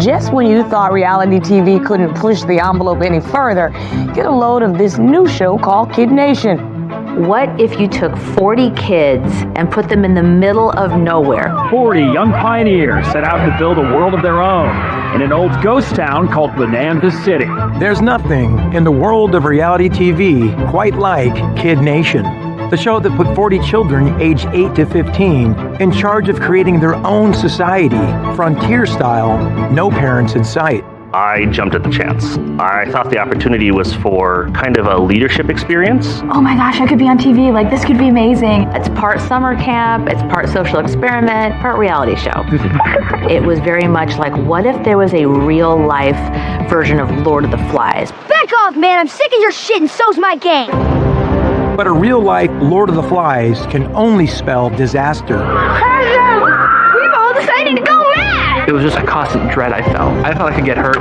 Just when you thought reality TV couldn't push the envelope any further, get a load of this new show called Kid Nation. What if you took 40 kids and put them in the middle of nowhere? 40 young pioneers set out to build a world of their own in an old ghost town called Bonanza City. There's nothing in the world of reality TV quite like Kid Nation, the show that put 40 children aged 8 to 15 in charge of creating their own society, frontier style, no parents in sight. I jumped at the chance. I thought the opportunity was for kind of a leadership experience. Oh my gosh, I could be on TV. Like, this could be amazing. It's part summer camp, it's part social experiment, part reality show. It was very much like, what if there was a real life version of Lord of the Flies? Back off, man. I'm sick of your shit and so's my game. But a real life Lord of the Flies can only spell disaster. We've all decided to go mad. It was just a constant dread I felt. I felt I could get hurt.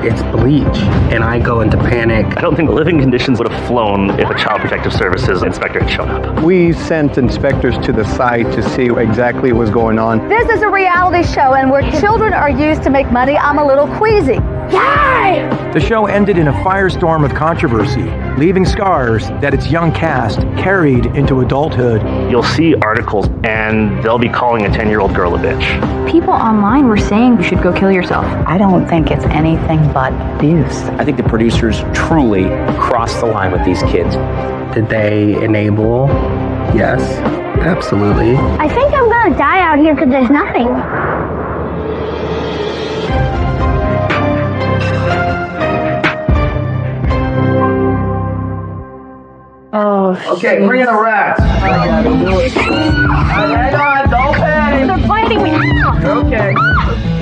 It's bleach, and I go into panic. I don't think the living conditions would have flown if a Child Protective Services inspector had shown up. We sent inspectors to the site to see exactly what was going on. This is a reality show, and where children are used to make money, I'm a little queasy. Yay! The show ended in a firestorm of controversy, leaving scars that its young cast carried into adulthood. You'll see articles, and they'll be calling a 10-year-old girl a bitch. People online were saying you should go kill yourself. I don't think it's anything but abuse. I think the producers truly crossed the line with these kids. Did they enable? Yes, absolutely. I think I'm gonna die out here because there's nothing. Oh, Okay, bring in the rats. Hang on, don't panic. They're biting me. Okay.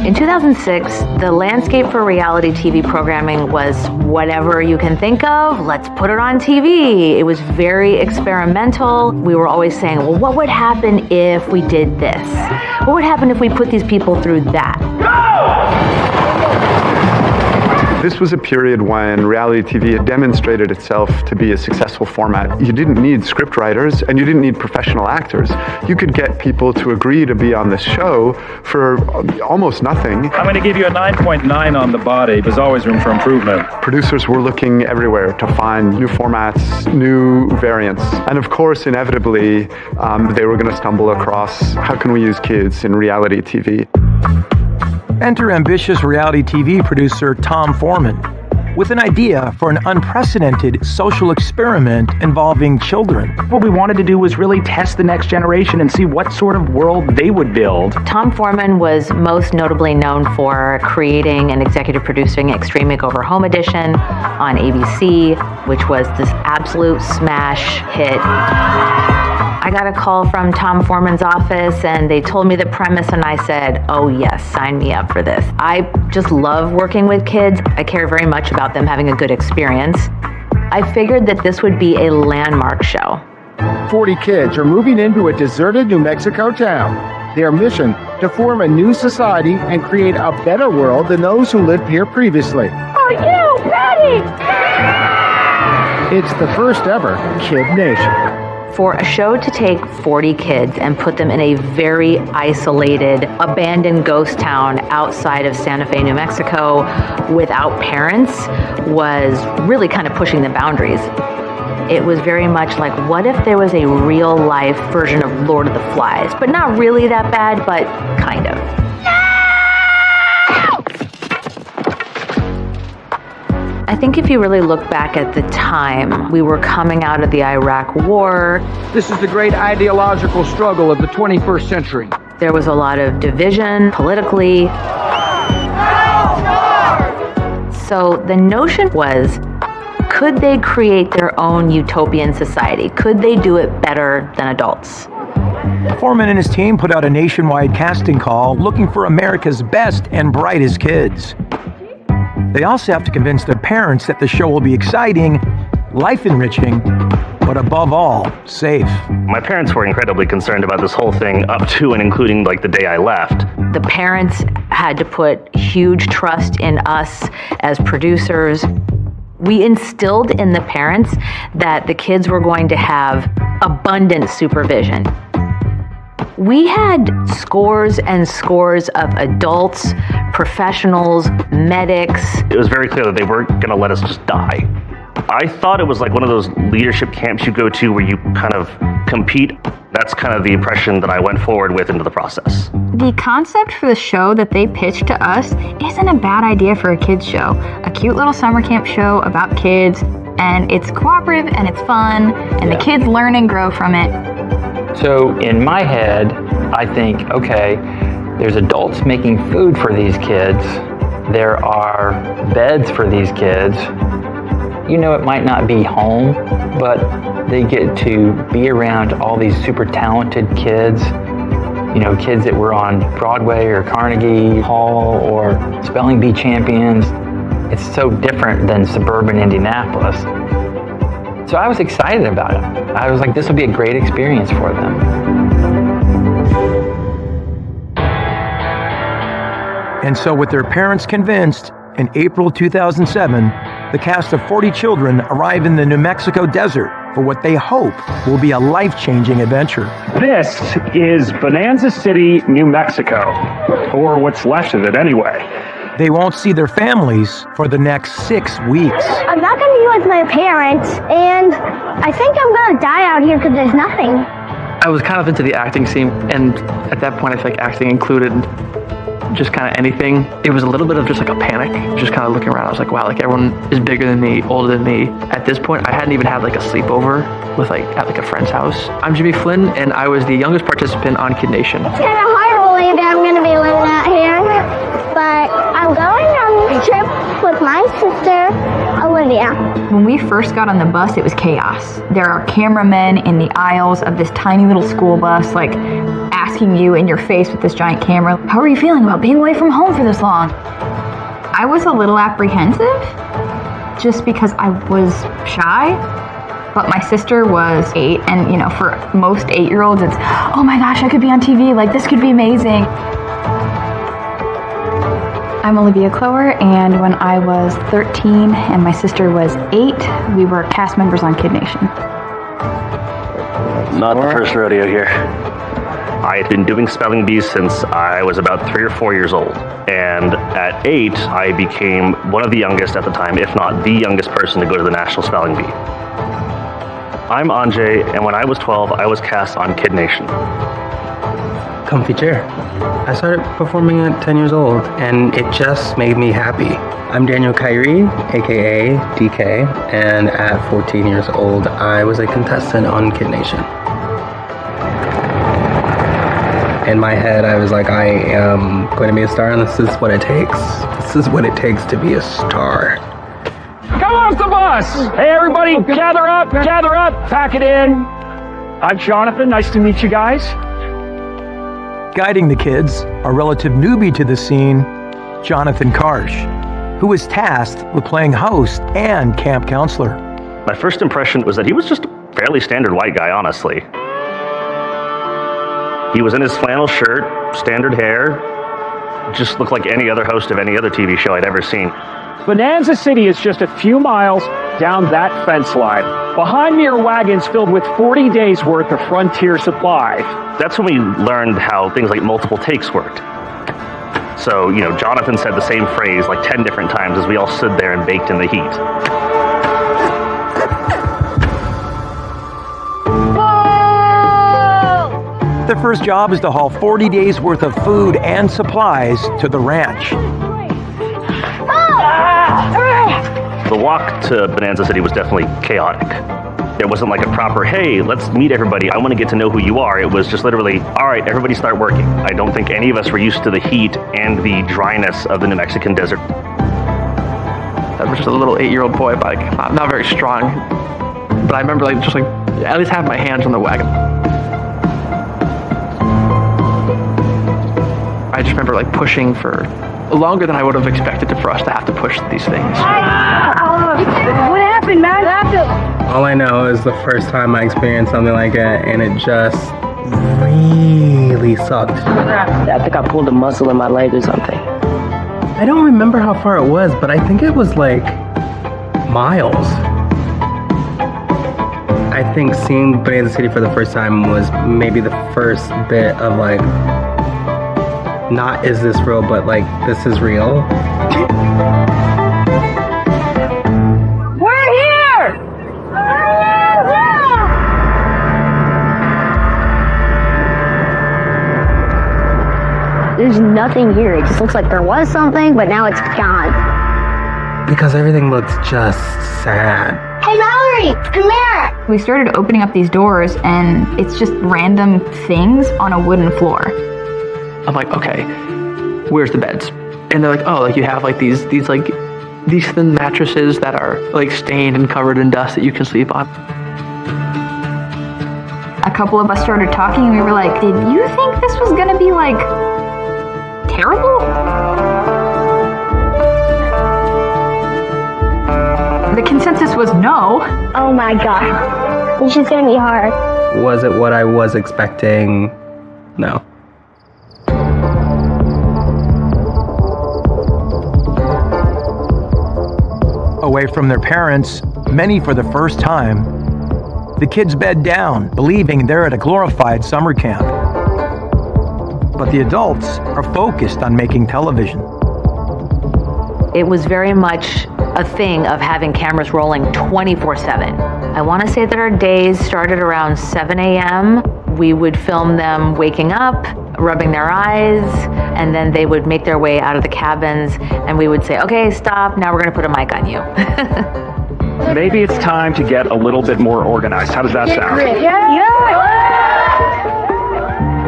In 2006, the landscape for reality TV programming was whatever you can think of, let's put it on TV. It was very experimental. We were always saying, well, what would happen if we did this? What would happen if we put these people through that? This was a period when reality TV had demonstrated itself to be a successful format. You didn't need scriptwriters and you didn't need professional actors. You could get people to agree to be on this show for almost nothing. I'm going to give you a 9.9 on the body. There's always room for improvement. Producers were looking everywhere to find new formats, new variants. And of course, inevitably, they were going to stumble across, how can we use kids in reality TV? Enter ambitious reality TV producer Tom Foreman with an idea for an unprecedented social experiment involving children. What we wanted to do was really test the next generation and see what sort of world they would build. Tom Foreman was most notably known for creating and executive producing Extreme Makeover Home Edition on ABC, which was this absolute smash hit. I got a call from Tom Foreman's office and they told me the premise and I said, oh yes, sign me up for this. I just love working with kids. I care very much about them having a good experience. I figured that this would be a landmark show. 40 kids are moving into a deserted New Mexico town. Their mission, to form a new society and create a better world than those who lived here previously. Are you ready? It's the first ever Kid Nation. For a show to take 40 kids and put them in a very isolated, abandoned ghost town outside of Santa Fe, New Mexico, without parents was really kind of pushing the boundaries. It was very much like, what if there was a real life version of Lord of the Flies? But not really that bad, but kind of. I think if you really look back at the time, we were coming out of the Iraq War. This is the great ideological struggle of the 21st century. There was a lot of division politically. So the notion was, could they create their own utopian society? Could they do it better than adults? Foreman and his team put out a nationwide casting call looking for America's best and brightest kids. They also have to convince their parents that the show will be exciting, life-enriching, but above all, safe. My parents were incredibly concerned about this whole thing up to and including like the day I left. The parents had to put huge trust in us as producers. We instilled in the parents that the kids were going to have abundant supervision. We had scores and scores of adults, professionals, medics. It was very clear that they weren't going to let us just die. I thought it was like one of those leadership camps you go to where you kind of compete. That's kind of the impression that I went forward with into the process. The concept for the show that they pitched to us isn't a bad idea for a kids show. A cute little summer camp show about kids, and it's cooperative and it's fun, and the kids learn and grow from it. So in my head, I think, okay, there's adults making food for these kids. There are beds for these kids. You know, it might not be home, but they get to be around all these super talented kids. You know, kids that were on Broadway or Carnegie Hall or spelling bee champions. It's so different than suburban Indianapolis. So I was excited about it. I was like, this will be a great experience for them. And so with their parents convinced, in April 2007, the cast of 40 children arrive in the New Mexico desert for what they hope will be a life-changing adventure. This is Bonanza City, New Mexico, or what's left of it anyway. They won't see their families for the next 6 weeks. I'm not going to be with my parents, and I think I'm going to die out here because there's nothing. I was kind of into the acting scene, and at that point I feel like acting included just kind of anything. It was a little bit of just like a panic, just kind of looking around. I was like, wow, like everyone is bigger than me, older than me. At this point, I hadn't even had like a sleepover with like at like a friend's house. I'm Jimmy Flynn, and I was the youngest participant on Kid Nation. It's kind of hard to believe that I'm going to be living out here, but I'm going on this trip with my sister, Olivia. When we first got on the bus, it was chaos. There are cameramen in the aisles of this tiny little school bus, like asking you in your face with this giant camera, how are you feeling about being away from home for this long? I was a little apprehensive just because I was shy, but my sister was 8, and you know, for most 8-year-olds, it's, oh my gosh, I could be on TV, like this could be amazing. I'm Olivia Clower, and when I was 13 and my sister was 8, we were cast members on Kid Nation. Not the first rodeo here. I had been doing spelling bees since I was about 3 or 4 years old. And at 8, I became one of the youngest at the time, if not the youngest person to go to the National Spelling Bee. I'm Anjay, and when I was 12, I was cast on Kid Nation. Comfy chair. I started performing at 10 years old, and it just made me happy. I'm Daniel Kyrie, aka DK, and at 14 years old, I was a contestant on Kid Nation. In my head, I was like, I am going to be a star, and this is what it takes. This is what it takes to be a star. Come off the bus! Hey, everybody, gather up, pack it in. I'm Jonathan, nice to meet you guys. Guiding the kids, a relative newbie to the scene, Jonathan Karsh, who was tasked with playing host and camp counselor. My first impression was that he was just a fairly standard white guy, honestly. He was in his flannel shirt, standard hair, just looked like any other host of any other TV show I'd ever seen. Bonanza City is just a few miles down that fence line. Behind me are wagons filled with 40 days worth of Frontier supplies. That's when we learned how things like multiple takes worked. So, you know, Jonathan said the same phrase like 10 different times as we all stood there and baked in the heat. Their first job is to haul 40 days worth of food and supplies to the ranch. The walk to Bonanza City was definitely chaotic. There wasn't like a proper, hey, let's meet everybody, I want to get to know who you are. It was just literally, all right, everybody start working. I don't think any of us were used to the heat and the dryness of the New Mexican desert. I was just a little 8-year-old boy, but like, not very strong. But I remember like just like at least have my hands on the wagon. I just remember like pushing for longer than I would have expected for us to have to push these things. What happened, man? All I know is the first time I experienced something like that, and it just really sucked. I think I pulled a muscle in my leg or something. I don't remember how far it was, but I think it was like miles. I think seeing Bonanza City for the first time was maybe the first bit of like not is this real, but like this is real. We're here! There's nothing here. It just looks like there was something, but now it's gone. Because everything looks just sad. Hey, Mallory, come here. We started opening up these doors, and it's just random things on a wooden floor. I'm like, okay, where's the beds? And they're like, oh, like you have like these thin mattresses that are like stained and covered in dust that you can sleep on. A couple of us started talking, and we were like, did you think this was gonna be like terrible? The consensus was no. Oh my god. This is gonna be hard. Was it what I was expecting? No. Away from their parents, many for the first time, the kids bed down, believing they're at a glorified summer camp. But the adults are focused on making television. It was very much a thing of having cameras rolling 24/7. I want to say that our days started around 7 a.m. We would film them waking up, rubbing their eyes, and then they would make their way out of the cabins, and we would say, okay, stop, now we're going to put a mic on you. Maybe it's time to get a little bit more organized. How does that sound?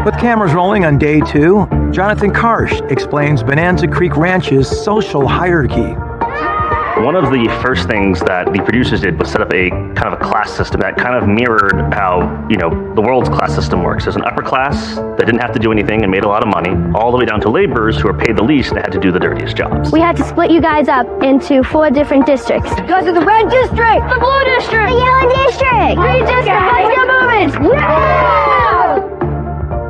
With cameras rolling on day 2, Jonathan Karsh explains Bonanza Creek Ranch's social hierarchy. One of the first things that the producers did was set up a kind of a class system that kind of mirrored how, the world's class system works. There's an upper class that didn't have to do anything and made a lot of money, all the way down to laborers who were paid the least and had to do the dirtiest jobs. We had to split you guys up into 4 different districts. Go to the red district, the blue district, the yellow district, green district. Let's get moving. Yeah!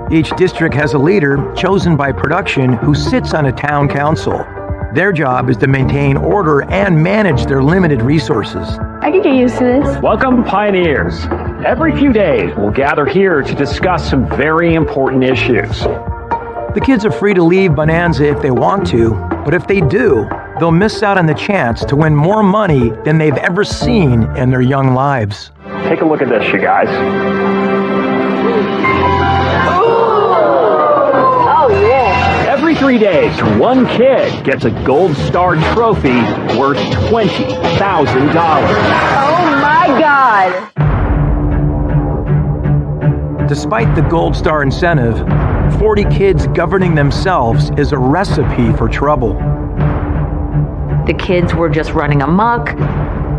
Each district has a leader chosen by production who sits on a town council. Their job is to maintain order and manage their limited resources. I could get used to this. Welcome, pioneers. Every few days, we'll gather here to discuss some very important issues. The kids are free to leave Bonanza if they want to, but if they do, they'll miss out on the chance to win more money than they've ever seen in their young lives. Take a look at this, you guys. Oh, yeah. Every 3 days, one kid gets a Gold Star trophy worth $20,000. Oh my god. Despite the Gold Star incentive, 40 kids governing themselves is a recipe for trouble. The kids were just running amok.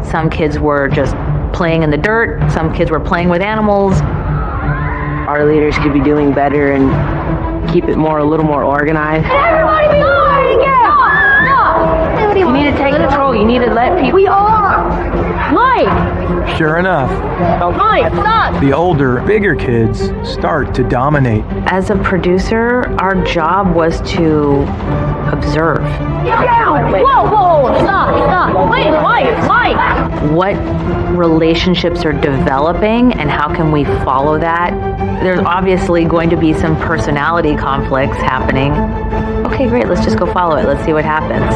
Some kids were just playing in the dirt. Some kids were playing with animals. Our leaders could be doing better and keep it a little more organized. Everybody be quiet again! No! You need to take control. You need to let people. We are! Mike! Sure enough, Mike, stop! the older, bigger kids start to dominate. As a producer, our job was to observe. Get down! Whoa! Stop! Wait, Mike! What relationships are developing and how can we follow that? There's obviously going to be some personality conflicts happening. Okay, great, let's just go follow it. Let's see what happens.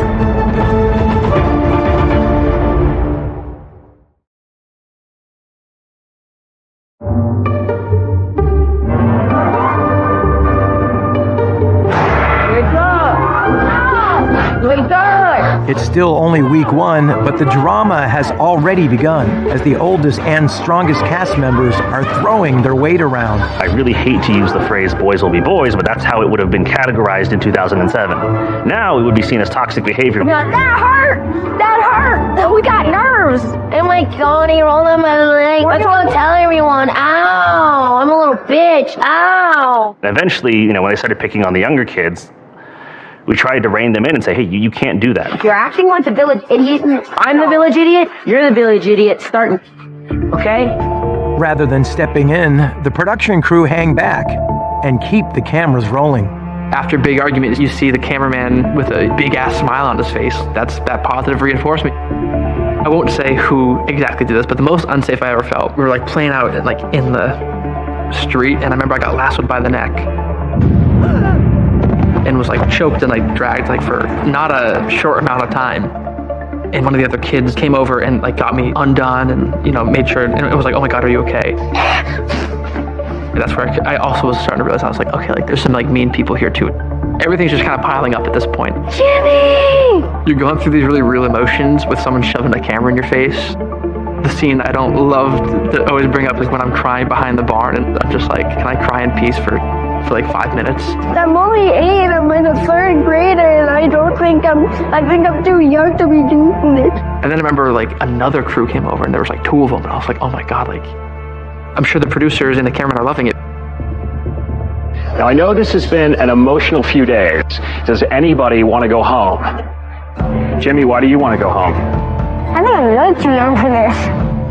It's still only week 1, but the drama has already begun as the oldest and strongest cast members are throwing their weight around. I really hate to use the phrase boys will be boys, but that's how it would have been categorized in 2007. Now it would be seen as toxic behavior. That hurt! We got nerves! I'm like going rolling my leg. That's what I'm telling everyone. Ow! I'm a little bitch. Ow! And eventually, when they started picking on the younger kids, we tried to rein them in and say, hey, you can't do that. You're acting like the village idiot. I'm the village idiot. You're the village idiot. Starting. Okay? Rather than stepping in, the production crew hang back and keep the cameras rolling. After big arguments, you see the cameraman with a big-ass smile on his face. That's that positive reinforcement. I won't say who exactly did this, but the most unsafe I ever felt, we were playing out in the street, and I remember I got lassoed by the neck. and was like choked and like dragged like for not a short amount of time. And one of the other kids came over and like got me undone and, you know, made sure, and it was like, oh my God, are you okay? And that's where I also was starting to realize, I was like, okay, like there's some like mean people here too. Everything's just kind of piling up at this point. Jimmy! You're going through these really real emotions with someone shoving a camera in your face. The scene I don't love to always bring up is when I'm crying behind the barn and I'm just like, can I cry in peace for like 5 minutes? I'm only 8, I'm in the 3rd grader, and I think I'm too young to be doing this. And then I remember like another crew came over and there was like 2 of them, and I was like, oh my God, like, I'm sure the producers and the cameramen are loving it. Now, I know this has been an emotional few days. Does anybody want to go home? Jimmy, why do you want to go home? I think I'm really too young for this.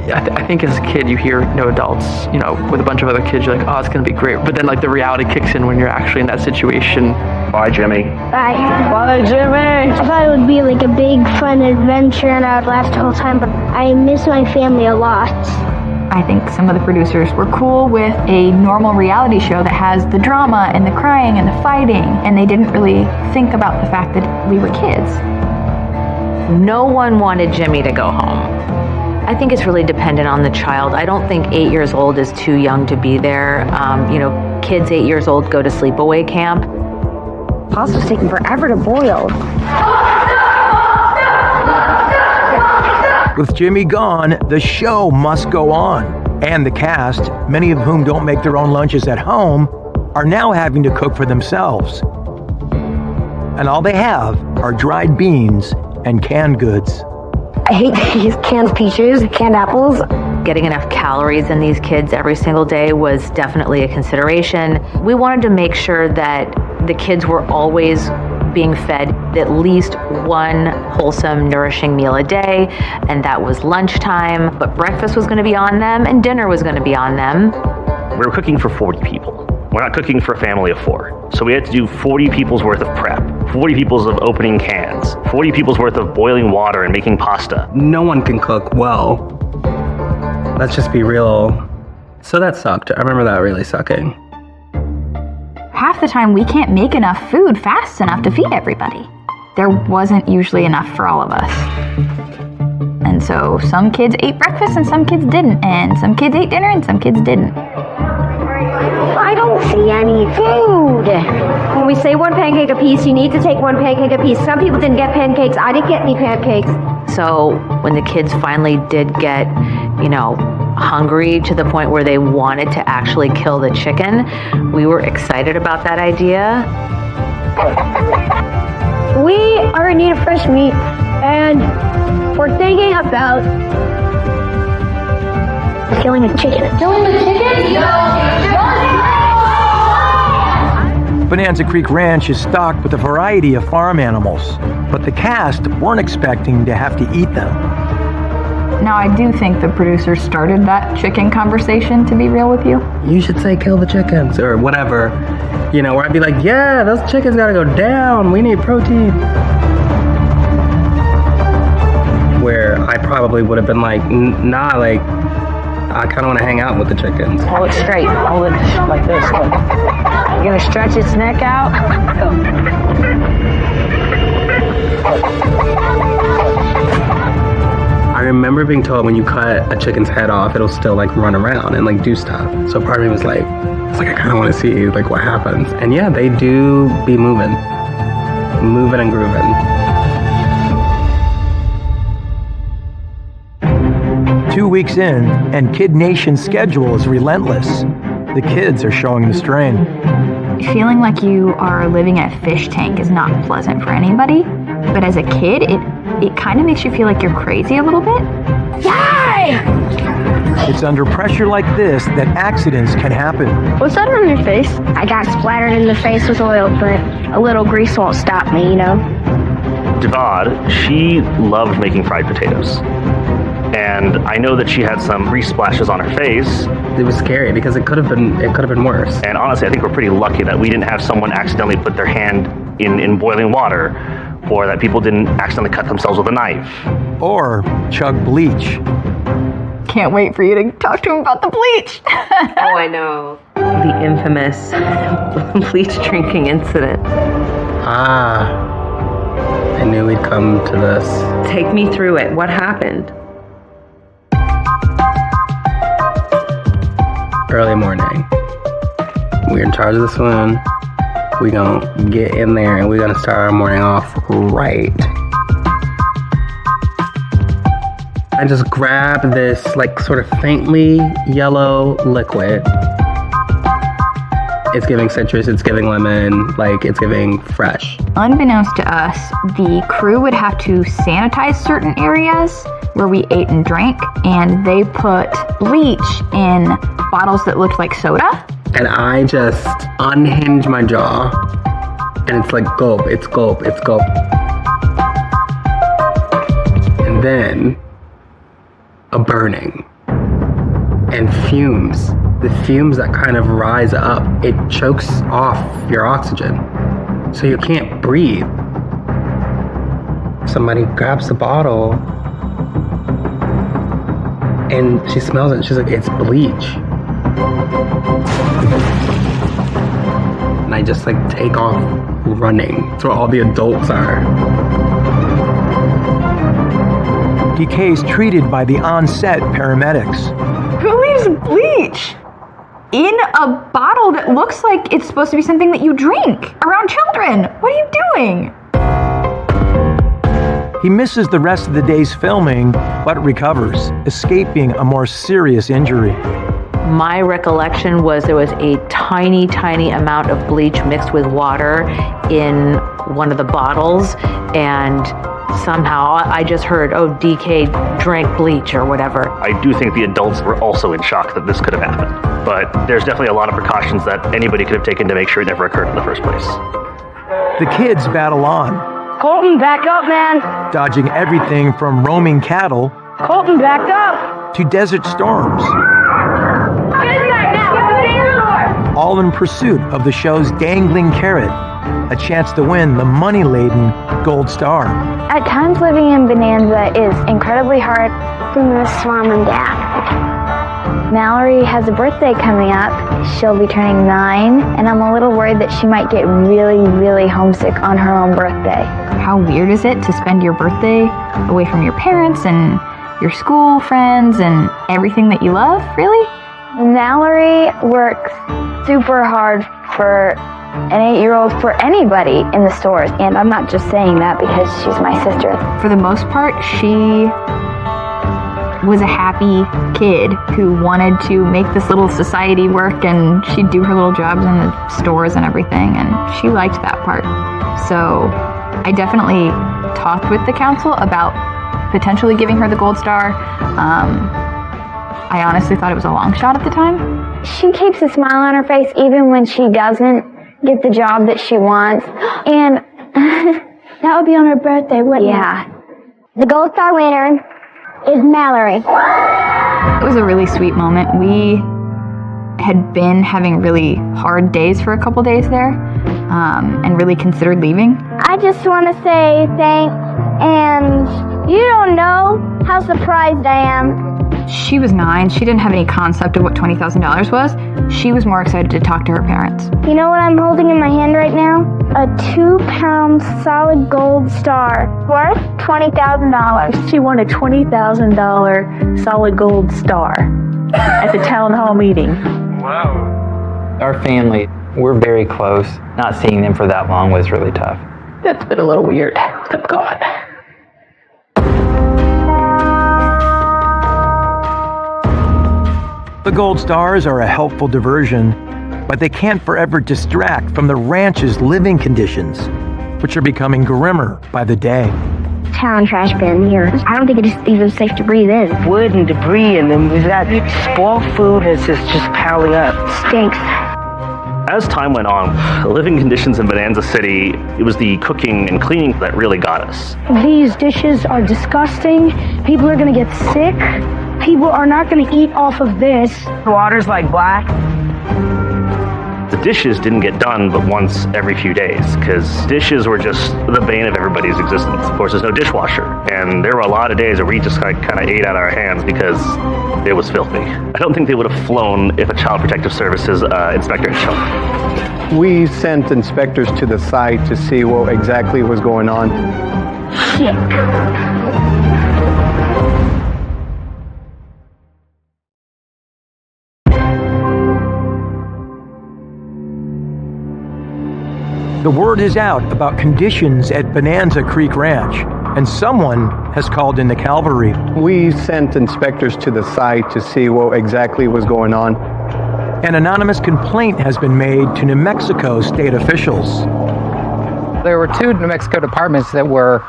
I think as a kid, you hear adults, with a bunch of other kids, you're like, oh, it's going to be great. But then like the reality kicks in when you're actually in that situation. Bye, Jimmy. Bye. Bye, Jimmy. I thought it would be like a big fun adventure and I would laugh the whole time, but I miss my family a lot. I think some of the producers were cool with a normal reality show that has the drama and the crying and the fighting, and they didn't really think about the fact that we were kids. No one wanted Jimmy to go home. I think it's really dependent on the child. I don't think 8 years old is too young to be there. Kids 8 years old go to sleepaway camp. Pasta's taking forever to boil. With Jimmy gone, the show must go on. And the cast, many of whom don't make their own lunches at home, are now having to cook for themselves. And all they have are dried beans and canned goods. I hate these canned peaches, canned apples. Getting enough calories in these kids every single day was definitely a consideration. We wanted to make sure that the kids were always being fed at least one wholesome, nourishing meal a day, and that was lunchtime. But breakfast was going to be on them, and dinner was going to be on them. We were cooking for 40 people. We're not cooking for a family of 4. So we had to do 40 people's worth of prep, 40 people's of opening cans, 40 people's worth of boiling water and making pasta. No one can cook well. Let's just be real. So that sucked. I remember that really sucking. Half the time we can't make enough food fast enough to feed everybody. There wasn't usually enough for all of us. And so some kids ate breakfast and some kids didn't, and some kids ate dinner and some kids didn't. I don't see any food. When we say 1 pancake apiece, you need to take 1 pancake apiece. Some people didn't get pancakes. I didn't get any pancakes. So when the kids finally did get, hungry to the point where they wanted to actually kill the chicken, we were excited about that idea. We are in need of fresh meat, and we're thinking about killing a chicken. Killing a chicken? Bonanza Creek Ranch is stocked with a variety of farm animals, but the cast weren't expecting to have to eat them. Now, I do think the producers started that chicken conversation, to be real with you. You should say kill the chickens or whatever. Where I'd be like, yeah, those chickens gotta go down. We need protein. Where I probably would have been like, nah, like, I kind of want to hang out with the chickens. Hold it straight. Hold it like this. Look. You're going to stretch its neck out. I remember being told when you cut a chicken's head off, it'll still like run around and like do stuff. So part of me was like, I kind of want to see like what happens. And yeah, they do be moving and grooving. 2 weeks in, and Kid Nation's schedule is relentless. The kids are showing the strain. Feeling like you are living in a fish tank is not pleasant for anybody, but as a kid, it kind of makes you feel like you're crazy a little bit. Yay! It's under pressure like this that accidents can happen. What's that on your face? I got splattered in the face with oil, but a little grease won't stop me, Javad, she loved making fried potatoes. And I know that she had some grease splashes on her face. It was scary because it could have been worse. And honestly, I think we're pretty lucky that we didn't have someone accidentally put their hand in boiling water, or that people didn't accidentally cut themselves with a knife. Or chug bleach. Can't wait for you to talk to him about the bleach. Oh, I know. The infamous bleach drinking incident. I knew we'd come to this. Take me through it. What happened? Early morning. We're in charge of the saloon. We're gonna get in there and we're gonna start our morning off right. I just grab this like sort of faintly yellow liquid. It's giving citrus, it's giving lemon, like it's giving fresh. Unbeknownst to us, the crew would have to sanitize certain areas where we ate and drank, and they put bleach in bottles that looked like soda. And I just unhinge my jaw, and it's like gulp, it's gulp, it's gulp. And then a burning and fumes. The fumes that kind of rise up, it chokes off your oxygen, so you can't breathe. Somebody grabs the bottle and she smells it and she's like, it's bleach. And I just like take off running. That's where all the adults are. DK is treated by the on-set paramedics. Who leaves bleach in a bottle that looks like it's supposed to be something that you drink around children? What are you doing? He misses the rest of the day's filming, but recovers, escaping a more serious injury. My recollection was there was a tiny, tiny amount of bleach mixed with water in one of the bottles, and somehow I just heard, oh, DK drank bleach or whatever. I do think the adults were also in shock that this could have happened. But there's definitely a lot of precautions that anybody could have taken to make sure it never occurred in the first place. The kids battle on, Colton, back up, man. dodging everything from roaming cattle Colton, back up. to desert storms, all in pursuit of the show's dangling carrot, a chance to win the money-laden Gold Star. At times, living in Bonanza is incredibly hard to miss Mom and Dad. Mallory has a birthday coming up. She'll be turning 9, and I'm a little worried that she might get really, really homesick on her own birthday. How weird is it to spend your birthday away from your parents and your school friends and everything that you love, really? Mallory works super hard for an 8-year-old, for anybody in the stores. And I'm not just saying that because she's my sister. For the most part, she was a happy kid who wanted to make this little society work, and she'd do her little jobs in the stores and everything, and she liked that part. So I definitely talked with the council about potentially giving her the Gold Star. I honestly thought it was a long shot at the time. She keeps a smile on her face even when she doesn't get the job that she wants. And that would be on her birthday, wouldn't it? Yeah. The Gold Star winner is Mallory. It was a really sweet moment. We had been having really hard days for a couple days there, and really considered leaving. I just want to say thanks, and you don't know how surprised I am. She was 9. She didn't have any concept of what $20,000 was. She was more excited to talk to her parents. You know what I'm holding in my hand right now? A 2-pound solid gold star worth $20,000. She won a $20,000 solid gold star at the town hall meeting. Wow. Our family, we're very close. Not seeing them for that long was really tough. That's been a little weird. I'm gone. The Gold Stars are a helpful diversion, but they can't forever distract from the ranch's living conditions, which are becoming grimmer by the day. Town trash bin here. I don't think it's even safe to breathe in. Wood and debris, and then we've got spoiled food that's just piling up. Stinks. As time went on, the living conditions in Bonanza City, it was the cooking and cleaning that really got us. These dishes are disgusting. People are going to get sick. People are not going to eat off of this. The water's like black. The dishes didn't get done but once every few days, because dishes were just the bane of everybody's existence. Of course, there's no dishwasher, and there were a lot of days where we just kind of ate out of our hands because it was filthy. I don't think they would have flown if a Child Protective Services inspector had shown. We sent inspectors to the site to see what exactly was going on. Shit. The word is out about conditions at Bonanza Creek Ranch, and someone has called in the cavalry. We sent inspectors to the site to see what exactly was going on. An anonymous complaint has been made to New Mexico state officials. There were two New Mexico departments that were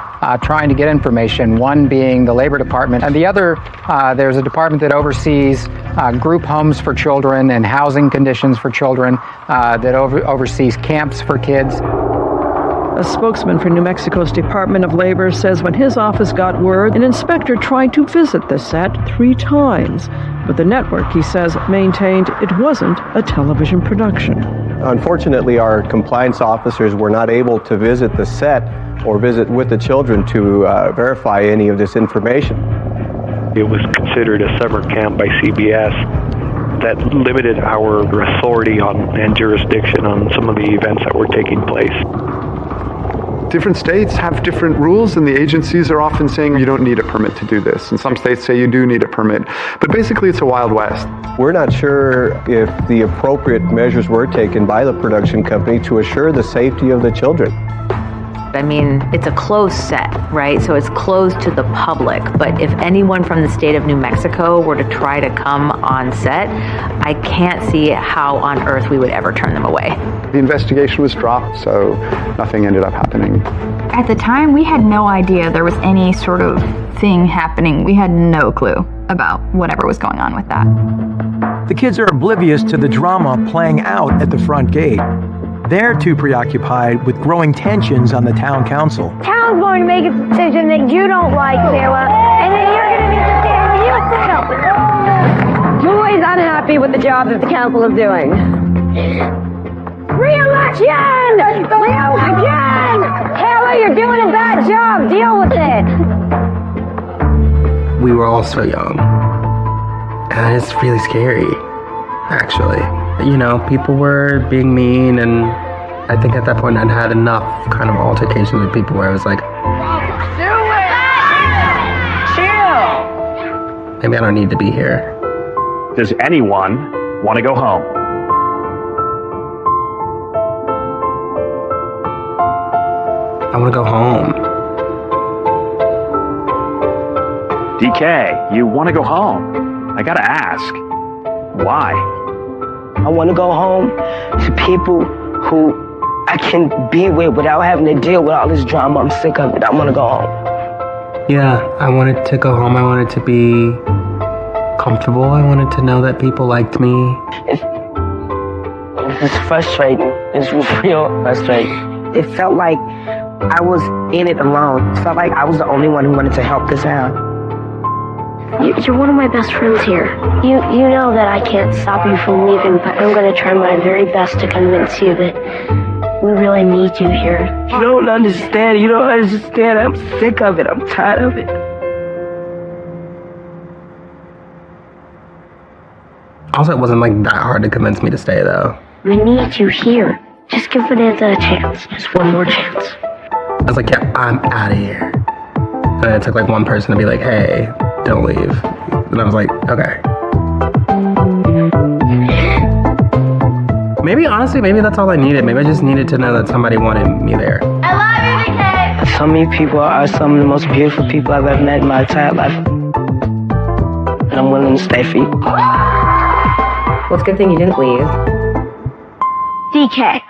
trying to get information, one being the Labor Department, and the other, there's a department that oversees group homes for children and housing conditions for children, that oversees camps for kids. A spokesman for New Mexico's Department of Labor says when his office got word, an inspector tried to visit the set 3 times. But the network, he says, maintained it wasn't a television production. Unfortunately, our compliance officers were not able to visit the set or visit with the children to verify any of this information. It was considered a summer camp by CBS that limited our authority on and jurisdiction on some of the events that were taking place. Different states have different rules, and the agencies are often saying you don't need a permit to do this. And some states say you do need a permit. But basically, it's a Wild West. We're not sure if the appropriate measures were taken by the production company to assure the safety of the children. I mean, it's a closed set, right? So it's closed to the public. But if anyone from the state of New Mexico were to try to come on set, I can't see how on earth we would ever turn them away. The investigation was dropped, so nothing ended up happening. At the time, we had no idea there was any sort of thing happening. We had no clue about whatever was going on with that. The kids are oblivious to the drama playing out at the front gate. They're too preoccupied with growing tensions on the town council. Town's going to make a decision that you don't like, Sarah, and then you're going to be the stand where you sit up. Joy's unhappy with the job that the council is doing. Re-election! Re-election! Taylor, you're doing a bad job. Deal with it. We were all so young. And it's really scary, actually. You know, people were being mean, and I think at that point I'd had enough kind of altercations with people where I was like, Do it! Chill! maybe I don't need to be here. Does anyone want to go home? I want to go home. DK, you want to go home? I gotta ask, why? I want to go home to people who I can be with without having to deal with all this drama. I'm sick of it. I want to go home. Yeah, I wanted to go home. I wanted to be comfortable. I wanted to know that people liked me. It's frustrating. It's real frustrating. It felt like I was in it alone. It felt like I was the only one who wanted to help this out. You're one of my best friends here. You know that I can't stop you from leaving, but I'm going to try my very best to convince you that we really need you here. You don't understand. You don't understand. I'm sick of it. I'm tired of it. Also, it wasn't like that hard to convince me to stay, though. We need you here. Just give Bonanza a chance. Just one more chance. I was like, yeah, I'm out of here. And it took like one person to be like, hey, don't leave. And I was like, okay. Maybe, honestly, maybe that's all I needed. Maybe I just needed to know that somebody wanted me there. I love you, DK! Some of you people are some of the most beautiful people I've ever met in my entire life. And I'm willing to stay for you. Well, it's a good thing you didn't leave. DK.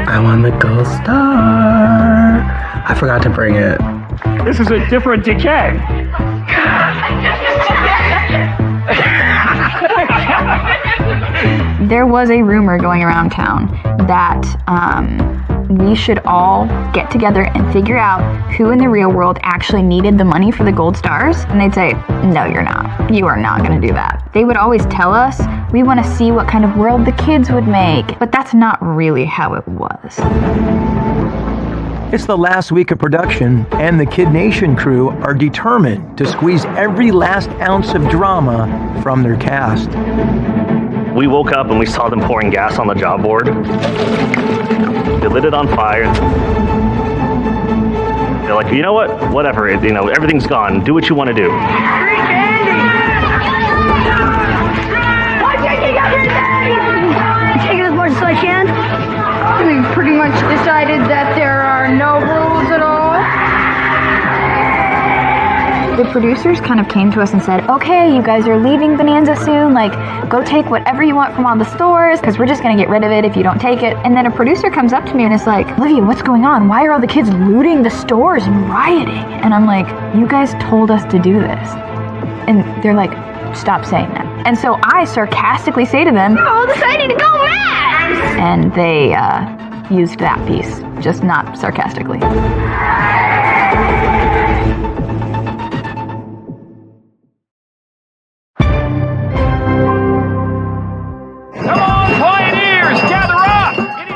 I won the gold star. I forgot to bring it. This is a different DK. There was a rumor going around town that we should all get together and figure out who in the real world actually needed the money for the gold stars. And they'd say, no, you're not. You are not going to do that. They would always tell us, we want to see what kind of world the kids would make. But that's not really how it was. It's the last week of production, and the Kid Nation crew are determined to squeeze every last ounce of drama from their cast. We woke up and we saw them pouring gas on the job board. They lit it on fire. They're like, you know what? Whatever. Everything's gone. Do what you want to do. Take it as much as I can. We pretty much decided that there are no rules at all. The producers kind of came to us and said, okay, you guys are leaving Bonanza soon, like, go take whatever you want from all the stores, because we're just going to get rid of it if you don't take it. And then a producer comes up to me and is like, Olivia, what's going on? Why are all the kids looting the stores and rioting? And I'm like, you guys told us to do this. And they're like, stop saying that. And so I sarcastically say to them, oh, decided to go mad! And they used that piece, just not sarcastically.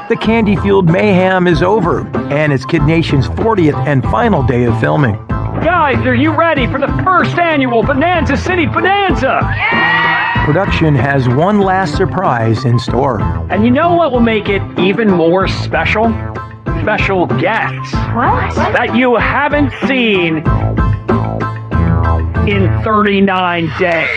The candy-fueled mayhem is over, and it's Kid Nation's 40th and final day of filming. Guys, are you ready for the first annual Bonanza City Bonanza? Yeah! Production has one last surprise in store. And you know what will make it even more special? Special guests. What? That you haven't seen in 39 days.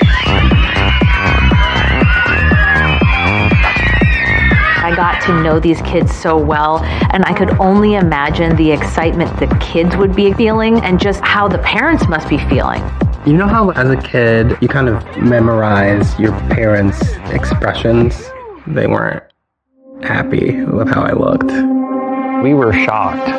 I got to know these kids so well, and I could only imagine the excitement the kids would be feeling and just how the parents must be feeling. You know how as a kid, you kind of memorize your parents' expressions? They weren't happy with how I looked. We were shocked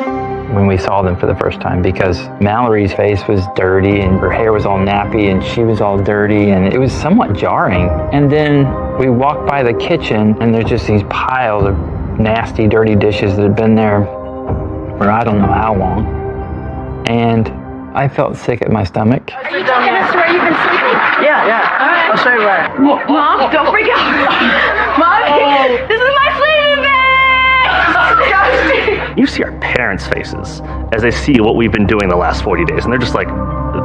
when we saw them for the first time because Mallory's face was dirty and her hair was all nappy and she was all dirty, and it was somewhat jarring. And then we walked by the kitchen and there's just these piles of nasty, dirty dishes that had been there for I don't know how long. And I felt sick at my stomach. Are you telling us where you've been sleeping? Yeah. All right. I'll show you where. Mom, don't freak out. Mommy, this is my sleeping bag! You see our parents' faces as they see what we've been doing the last 40 days, and they're just like,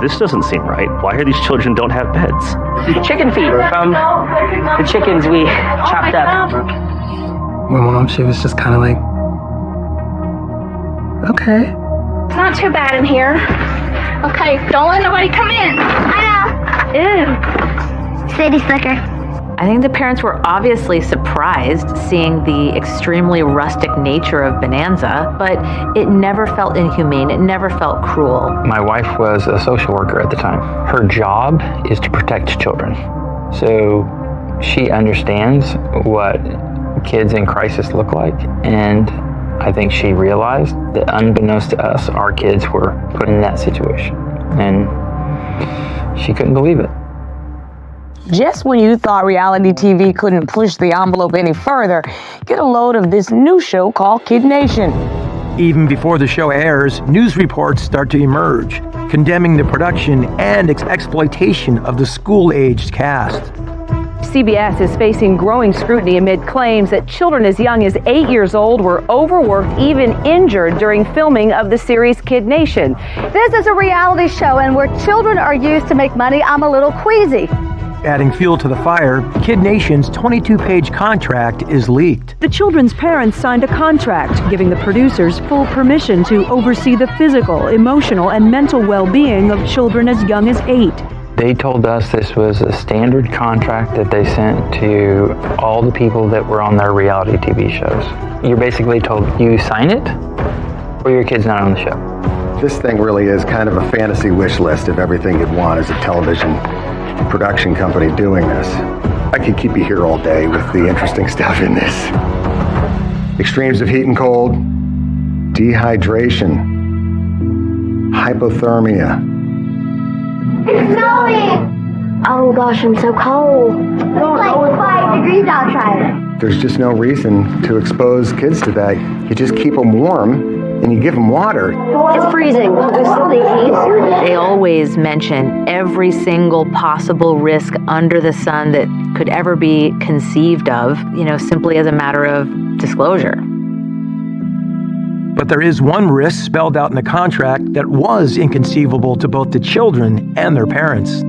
this doesn't seem right. Why are these children don't have beds? Chicken fever from the chickens we chopped up. My mom, she was just kind of like, okay. It's not too bad in here. Okay, don't let nobody come in. I know. Ew. City slicker. I think the parents were obviously surprised seeing the extremely rustic nature of Bonanza, but it never felt inhumane. It never felt cruel. My wife was a social worker at the time. Her job is to protect children. So she understands what kids in crisis look like, and I think she realized that unbeknownst to us, our kids were put in that situation. And she couldn't believe it. Just when you thought reality TV couldn't push the envelope any further, get a load of this new show called Kid Nation. Even before the show airs, news reports start to emerge, condemning the production and its exploitation of the school-aged cast. CBS is facing growing scrutiny amid claims that children as young as 8 years old were overworked, even injured during filming of the series Kid Nation. This is a reality show, and where children are used to make money, I'm a little queasy. Adding fuel to the fire, Kid Nation's 22-page contract is leaked. The children's parents signed a contract giving the producers full permission to oversee the physical, emotional, and mental well-being of children as young as 8. They told us this was a standard contract that they sent to all the people that were on their reality TV shows. You're basically told you sign it or your kid's not on the show. This thing really is kind of a fantasy wish list of everything you'd want as a television production company doing this. I could keep you here all day with the interesting stuff in this. Extremes of heat and cold, dehydration, hypothermia. It's snowing! Oh gosh, I'm so cold. Like 85 degrees outside. There's just no reason to expose kids to that. You just keep them warm and you give them water. It's freezing. They always mention every single possible risk under the sun that could ever be conceived of, simply as a matter of disclosure. But there is one risk spelled out in the contract that was inconceivable to both the children and their parents.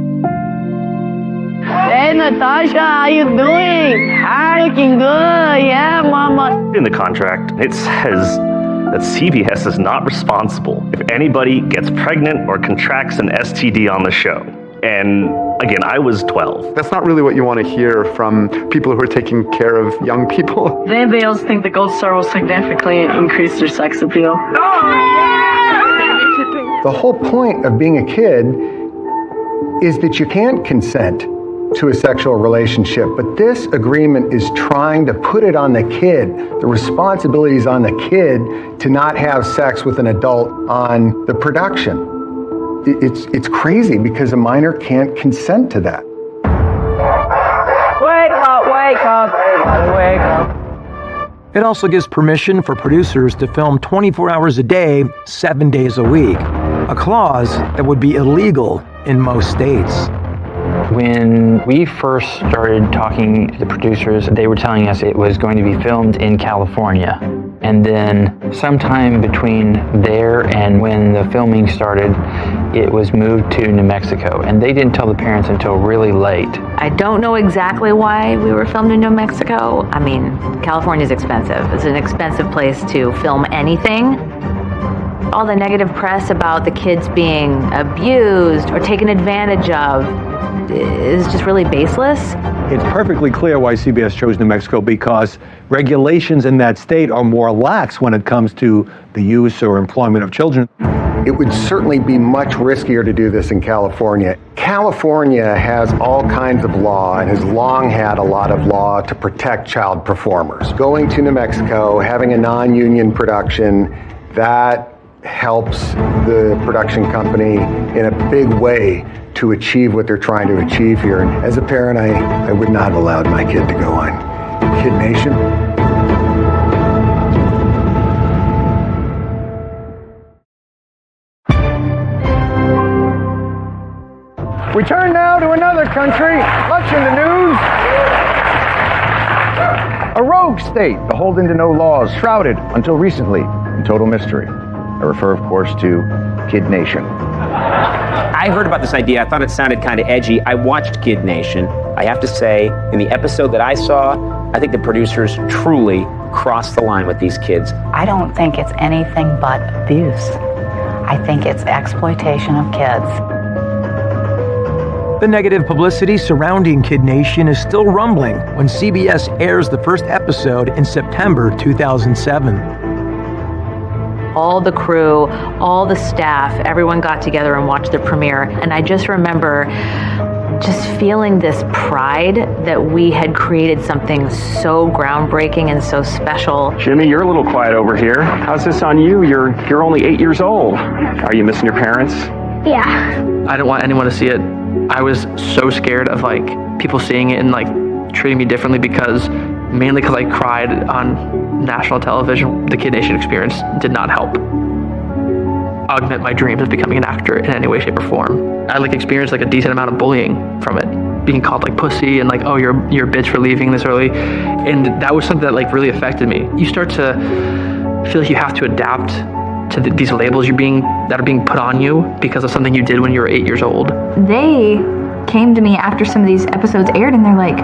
Hey, Natasha, how you doing? Hi, looking good. Yeah, Mama. In the contract, it says that CBS is not responsible if anybody gets pregnant or contracts an STD on the show. And again, I was 12. That's not really what you want to hear from people who are taking care of young people. The NBAs think the Gold Star will significantly increase their sex appeal. The whole point of being a kid is that you can't consent to a sexual relationship, but this agreement is trying to put it on the kid. The responsibility is on the kid to not have sex with an adult on the production. It's crazy because a minor can't consent to that. Wake up, everybody, wake up. It also gives permission for producers to film 24 hours a day, 7 days a week, a clause that would be illegal in most states. When we first started talking to the producers, they were telling us it was going to be filmed in California. And then sometime between there and when the filming started, it was moved to New Mexico. And they didn't tell the parents until really late. I don't know exactly why we were filmed in New Mexico. I mean, California's expensive. It's an expensive place to film anything. All the negative press about the kids being abused or taken advantage of is just really baseless. It's perfectly clear why CBS chose New Mexico, because regulations in that state are more lax when it comes to the use or employment of children. It would certainly be much riskier to do this in California. California has all kinds of law and has long had a lot of law to protect child performers. Going to New Mexico, having a non-union production, that helps the production company in a big way to achieve what they're trying to achieve here. And as a parent, I would not have allowed my kid to go on Kid Nation. We turn now to another country, much in the news. A rogue state beholden to no laws, shrouded until recently in total mystery. I refer, of course, to Kid Nation. I heard about this idea. I thought it sounded kind of edgy. I watched Kid Nation. I have to say, in the episode that I saw, I think the producers truly crossed the line with these kids. I don't think it's anything but abuse. I think it's exploitation of kids. The negative publicity surrounding Kid Nation is still rumbling when CBS airs the first episode in September 2007. All the crew, all the staff, everyone got together and watched the premiere. And I just remember just feeling this pride that we had created something so groundbreaking and so special. Jimmy, you're a little quiet over here. How's this on you? You're only 8 years old. Are you missing your parents? Yeah. I didn't want anyone to see it. I was so scared of people seeing it and treating me differently mainly because I cried on national television. The Kid Nation experience did not help augment my dreams of becoming an actor in any way, shape, or form. I experienced a decent amount of bullying from it, being called pussy and oh, you're a bitch for leaving this early, and that was something that really affected me. You start to feel like you have to adapt to these labels that are being put on you because of something you did when you were 8 years old. They came to me after some of these episodes aired and they're like,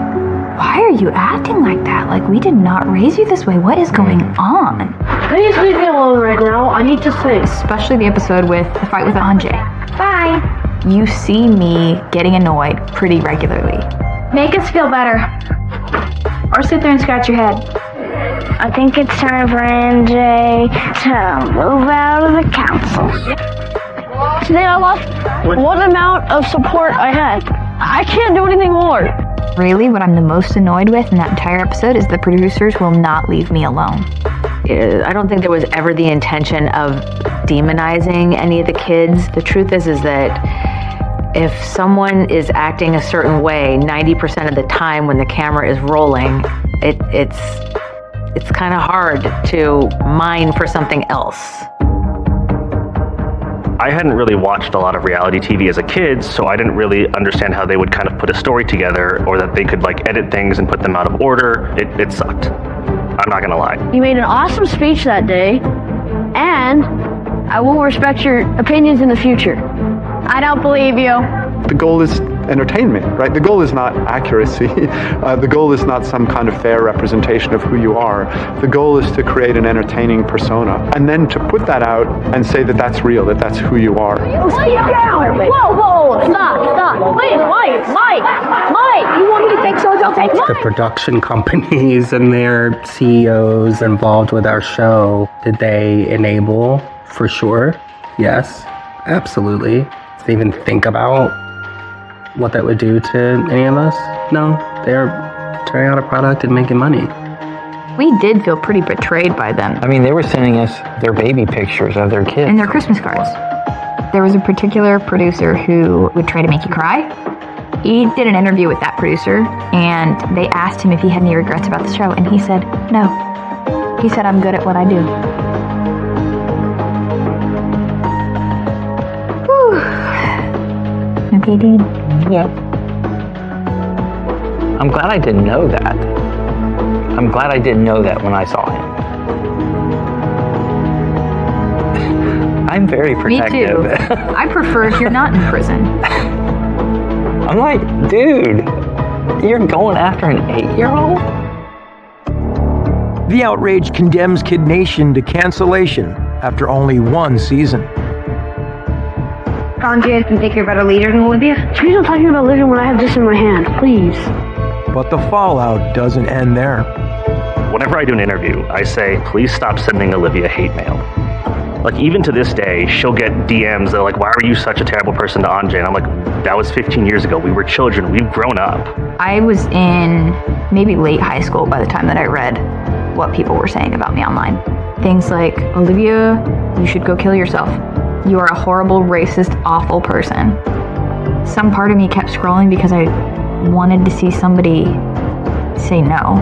why are you acting like that? We did not raise you this way. What is going on? Please leave me alone right now. I need to think. Especially the episode with the fight with Anjay. Bye. You see me getting annoyed pretty regularly. Make us feel better. Or sit there and scratch your head. I think it's time for NJ to move out of the council. Today I lost one amount of support I had. I can't do anything more. Really, what I'm the most annoyed with in that entire episode is the producers will not leave me alone. I don't think there was ever the intention of demonizing any of the kids. The truth is that If someone is acting a certain way 90% of the time when the camera is rolling, it's kind of hard to mine for something else. I hadn't really watched a lot of reality TV as a kid, so I didn't really understand how they would kind of put a story together, or that they could like edit things and put them out of order. It sucked. I'm not gonna lie. You made an awesome speech that day, and I will respect your opinions in the future. I don't believe you. The goal is entertainment, right? The goal is not accuracy. The goal is not some kind of fair representation of who you are. The goal is to create an entertaining persona, and then to put that out and say that that's real, that that's who you are. Slow down! Whoa, stop! Wait, Mike! You want me to take so don't take mine? The production companies and their CEOs involved with our show, did they enable? For sure. Yes, absolutely. Did they even think about what that would do to any of us? No, they're turning out a product and making money. We did feel pretty betrayed by them. I mean, they were sending us their baby pictures of their kids. And their Christmas cards. There was a particular producer who would try to make you cry. He did an interview with that producer, and they asked him if he had any regrets about the show, and he said, no. He said, I'm good at what I do. Whew. Okay, dude. Yep. I'm glad I didn't know that. I'm glad I didn't know that when I saw him. I'm very protective. Me too. I prefer if you're not in prison. I'm like, dude, you're going after an 8-year-old? The outrage condemns Kid Nation to cancellation after only one season. Andre, I think you're a better leader than Olivia. Please don't talk about living when I have this in my hand, please. But the fallout doesn't end there. Whenever I do an interview, I say, please stop sending Olivia hate mail. Like, even to this day, she'll get DMs that are like, why are you such a terrible person to Anjay? And I'm like, that was 15 years ago. We were children. We've grown up. I was in maybe late high school by the time that I read what people were saying about me online. Things like, Olivia, you should go kill yourself. You are a horrible, racist, awful person. Some part of me kept scrolling because I wanted to see somebody say no.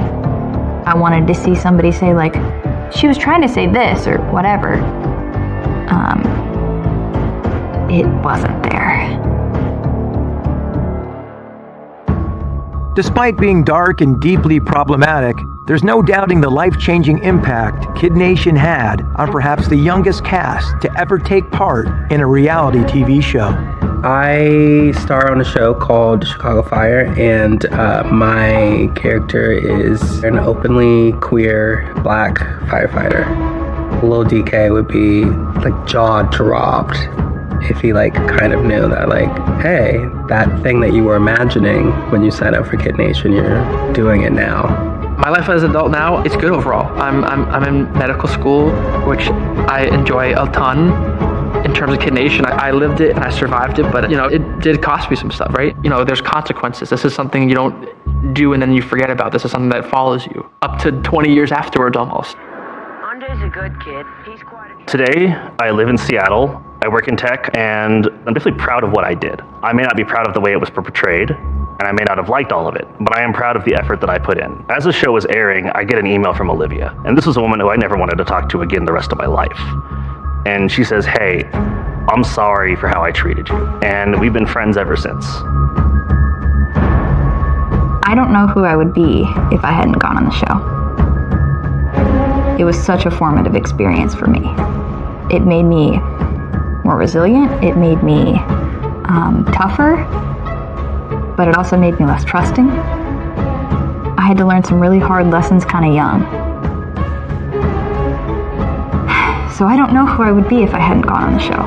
I wanted to see somebody say, like, she was trying to say this or whatever. It wasn't there. Despite being dark and deeply problematic, there's no doubting the life-changing impact Kid Nation had on perhaps the youngest cast to ever take part in a reality TV show. I star on a show called Chicago Fire, and my character is an openly queer black firefighter. Lil DK would be like jaw-dropped if he like kind of knew that, like, hey, that thing that you were imagining when you signed up for Kid Nation, you're doing it now. My life as an adult now, it's good overall. I'm in medical school, which I enjoy a ton. In terms of Kid Nation, I lived it and I survived it, but, you know, it did cost me some stuff, right? You know, there's consequences. This is something you don't do and then you forget about. This is something that follows you up to 20 years afterwards almost. Andre's a good kid. He's quite Today, I live in Seattle. I work in tech, and I'm definitely proud of what I did. I may not be proud of the way it was portrayed, and I may not have liked all of it, but I am proud of the effort that I put in. As the show was airing, I get an email from Olivia, and this was a woman who I never wanted to talk to again the rest of my life. And she says, hey, I'm sorry for how I treated you, and we've been friends ever since. I don't know who I would be if I hadn't gone on the show. It was such a formative experience for me. It made me more resilient. It made me tougher, but it also made me less trusting. I had to learn some really hard lessons kind of young. So I don't know who I would be if I hadn't gone on the show.